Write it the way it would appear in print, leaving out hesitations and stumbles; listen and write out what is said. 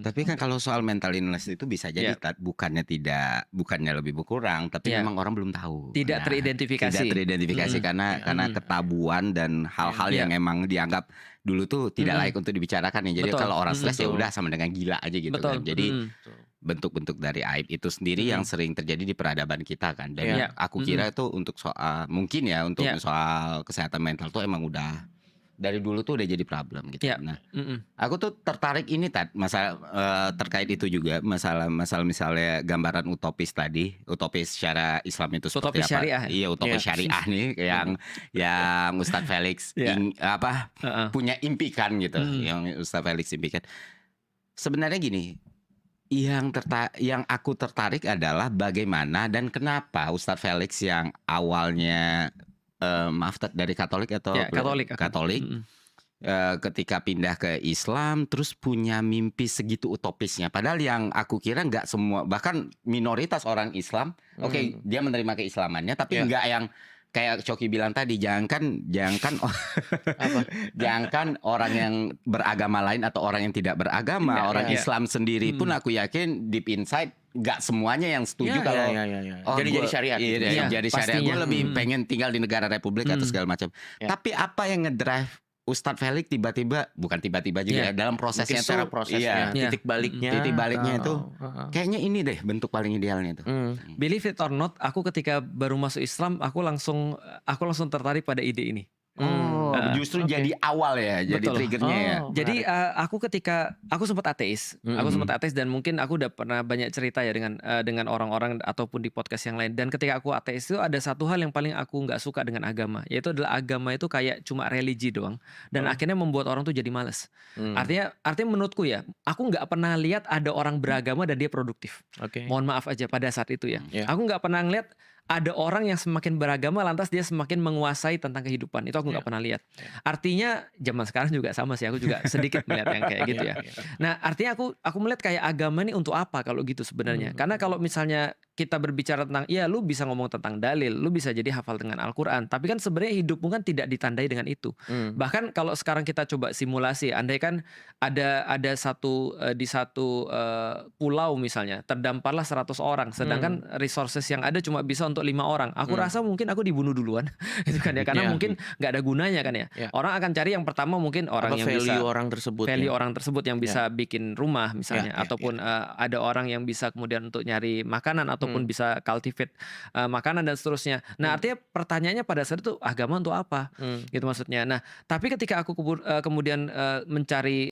Tapi kan kalau soal mental illness itu bisa jadi Ya. bukannya lebih berkurang, tapi Ya. memang orang belum tahu. Tidak Nah, teridentifikasi. tidak teridentifikasi karena ketabuan dan hal-hal yang emang dianggap dulu tuh tidak layak untuk dibicarakan ya. Jadi Betul. kalau orang stres ya Betul. udah sama dengan gila aja gitu Betul. kan. Jadi Betul. bentuk-bentuk dari aib itu sendiri yang sering terjadi di peradaban kita kan. Dan Iya. aku kira itu untuk soal mungkin ya untuk Iya. soal kesehatan mental tuh emang udah dari dulu tuh udah jadi problem gitu. Iya. Nah, aku tuh tertarik ini masalah terkait itu juga masalah misalnya gambaran utopis tadi, utopis secara Islam itu seperti Utopis apa? syariah. Iya, utopis syariah nih yang Ustadz Felix punya impikan gitu, yang Ustadz Felix impikan. Sebenarnya gini, yang aku tertarik adalah bagaimana dan kenapa Ustadz Felix yang awalnya maaf dari Katolik atau Katolik ketika pindah ke Islam terus punya mimpi segitu utopisnya. Padahal yang aku kira nggak semua, bahkan minoritas orang Islam, oke, dia menerima keislamannya, tapi nggak yang kayak Coki bilang tadi, jangankan orang yang beragama lain atau orang yang tidak beragama, orang Islam sendiri pun aku yakin deep inside nggak semuanya yang setuju kalau jadi syariat. Jadi syariat. Gue lebih pengen tinggal di negara republik atau segala macam. Tapi apa yang ngedrive Ustadz Felix bukan tiba-tiba juga dalam prosesnya secara prosesnya, titik baliknya itu kayaknya ini deh bentuk paling idealnya tuh. Believe it or not, aku ketika baru masuk Islam aku langsung tertarik pada ide ini. Justru jadi awal ya, jadi triggernya ya. Jadi aku sempat ateis, dan mungkin aku udah pernah banyak cerita ya dengan orang-orang ataupun di podcast yang lain. Dan ketika aku ateis itu ada satu hal yang paling aku nggak suka dengan agama, yaitu adalah agama itu kayak cuma religi doang, dan akhirnya membuat orang tuh jadi malas. Artinya menurutku ya, aku nggak pernah lihat ada orang beragama dan dia produktif. Mohon maaf aja pada saat itu ya. Aku nggak pernah ngeliat ada orang yang semakin beragama lantas dia semakin menguasai tentang kehidupan. Itu aku nggak pernah lihat. Artinya zaman sekarang juga sama sih, aku juga sedikit melihat yang kayak gitu ya. Nah, artinya aku melihat kayak agama ini untuk apa kalau gitu sebenarnya. Karena kalau misalnya kita berbicara tentang, ya lu bisa ngomong tentang dalil, lu bisa jadi hafal dengan Al-Quran, tapi kan sebenarnya hidupmu kan tidak ditandai dengan itu. Bahkan kalau sekarang kita coba simulasi, andai kan ada di satu pulau misalnya terdamparlah 100 orang, sedangkan resources yang ada cuma bisa untuk 5 orang. Aku rasa mungkin aku dibunuh duluan, itu kan ya, karena mungkin nggak ada gunanya kan ya. Orang akan cari yang pertama mungkin orang yang bisa value orang tersebut yang bisa bikin rumah misalnya, ataupun ada orang yang bisa kemudian untuk nyari makanan ataupun bisa cultivate makanan dan seterusnya. Nah, artinya pertanyaannya pada saat itu agama untuk apa? Gitu maksudnya. Nah, tapi ketika aku kemudian mencari